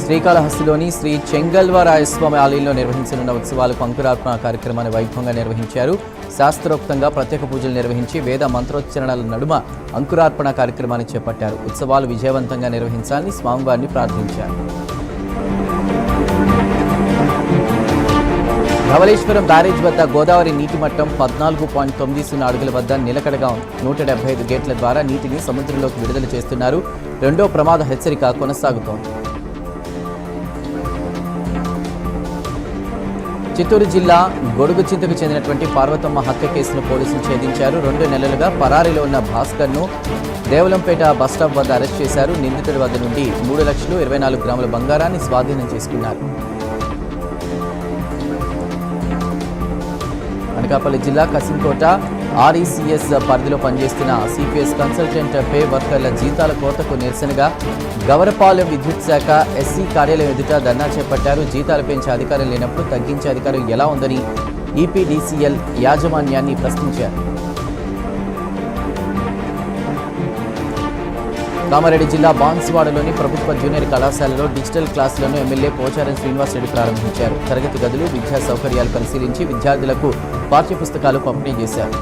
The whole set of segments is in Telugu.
శ్రీకాళహస్తిలోని శ్రీ చెంగల్వరాయస్వామి ఆలయంలో నిర్వహించనున్న ఉత్సవాలకు అంకురార్పణ కార్యక్రమాన్ని వైభవంగా నిర్వహించారు. శాస్త్రోక్తంగా ప్రత్యేక పూజలు నిర్వహించి వేద మంత్రోచ్చరణల నడుమ అంకురార్పణ కార్యక్రమాన్ని చేపట్టారు. ఉత్సవాలు విజయవంతంగా నిర్వహించాలని స్వామివారిని ప్రార్థించారు. ధవళేశ్వరం బ్యారేజ్ వద్ద గోదావరి నీటి మట్టం 14.90 అడుగుల వద్ద నిలకడగా ఉంది. 175 గేట్ల ద్వారా నీటిని సముద్రంలోకి విడుదల చేస్తున్నారు. రెండో ప్రమాద హెచ్చరిక కొనసాగుతోంది. చిత్తూరు జిల్లా గొడుగుచింతకు చెందినటువంటి పార్వతమ్మ హత్య కేసును పోలీసులు ఛేదించారు. 2 నెలలుగా పరారీలో ఉన్న భాస్కర్ను దేవలంపేట బస్టాప్ వద్ద అరెస్ట్ చేశారు. నిందితుడి వద్ద నుండి 3,24 గ్రాముల బంగారాన్ని స్వాధీనం చేసుకున్నారు. అనకాపల్లి జిల్లా కసింకోట ఆర్ఈసీఎస్ పరిధిలో పనిచేస్తున్న సిపిఎస్ కన్సల్టెంట్ పే వర్కర్ల జీతాల కోతకు నిరసనగా గవరపాలెం విద్యుత్ శాఖ ఎస్సీ కార్యాలయం ఎదుట ధర్నా చేపట్టారు. జీతాలు పెంచే అధికారం లేనప్పుడు తగ్గించే అధికారం ఎలా ఉందని ఈపీడీసీఎల్ యాజమాన్యాన్ని ప్రశ్నించారు. కామారెడ్డి జిల్లా బాన్సువాడలోని ప్రభుత్వ జూనియర్ కళాశాలలో డిజిటల్ క్లాసులను ఎమ్మెల్యే పోచారం శ్రీనివాసరెడ్డి ప్రారంభించారు. తరగతి గదులు, విద్యా సౌకర్యాలు పరిశీలించి విద్యార్థులకు పాఠ్యపుస్తకాలు పంపిణీ చేశారు.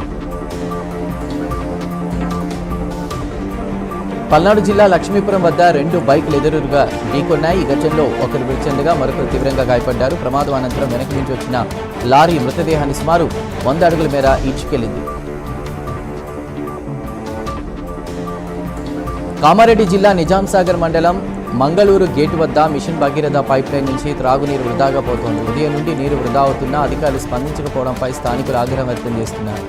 పల్నాడు జిల్లా లక్ష్మీపురం వద్ద 2 బైకులు ఎదురుగా ఢీకొన్నాయి. ఈ ఘటనలో ఒకరు మృతి చెందగా మరొకరు తీవ్రంగా గాయపడ్డారు. ప్రమాదం అనంతరం వెనక నుంచి వచ్చిన లారీ మృతదేహాన్ని సుమారు 100 అడుగుల మేర ఈడ్చుకెళ్లింది. కామారెడ్డి జిల్లా నిజాంసాగర్ మండలం మంగళూరు గేటు వద్ద మిషన్ భగీరథ పైప్లైన్ నుంచి త్రాగునీరు వృధాగా పోతోంది. ఉదయం నుండి నీరు వృధా అవుతున్నా అధికారులు స్పందించకపోవడంపై స్థానికులు ఆగ్రహం వ్యక్తం చేస్తున్నారు.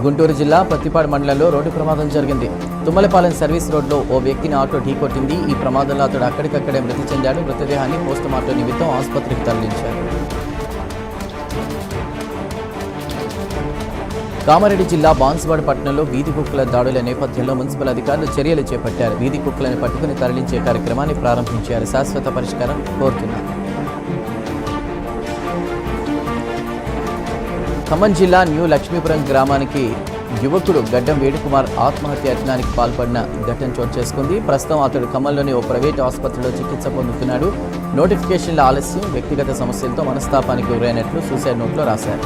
గుంటూరు జిల్లా పత్తిపాడు మండలంలో రోడ్డు ప్రమాదం జరిగింది. తుమ్మలపాలెం సర్వీస్ రోడ్లో ఓ వ్యక్తిని ఆటో ఢీకొట్టింది. ఈ ప్రమాదంలో అతడు అక్కడికక్కడే మృతి చెందాడు. మృతదేహాన్ని పోస్టుమార్టం నిమిత్తం ఆసుపత్రికి తరలించారు. కామారెడ్డి జిల్లా బాన్సువాడ పట్టణంలో వీధి కుక్కల దాడుల నేపథ్యంలో మున్సిపల్ అధికారులు చర్యలు చేపట్టారు. వీధి కుక్కలను పట్టుకుని తరలించే కార్యక్రమాన్ని ప్రారంభించారు. శాశ్వత పరిష్కారం కోరుతున్నారు. ఖమ్మం జిల్లా న్యూ లక్ష్మీపురం గ్రామానికి యువకుడు గడ్డం వేణుకుమార్ ఆత్మహత్య యత్నానికి పాల్పడిన ఘటన చోటు చేసుకుంది. ప్రస్తుతం అతడు ఖమ్మంలోని ఓ ప్రైవేటు ఆసుపత్రిలో చికిత్స పొందుతున్నాడు. నోటిఫికేషన్ల ఆలస్యం, వ్యక్తిగత సమస్యలతో మనస్తాపానికి గురైనట్లు సూసైడ్ నోట్లో రాశారు.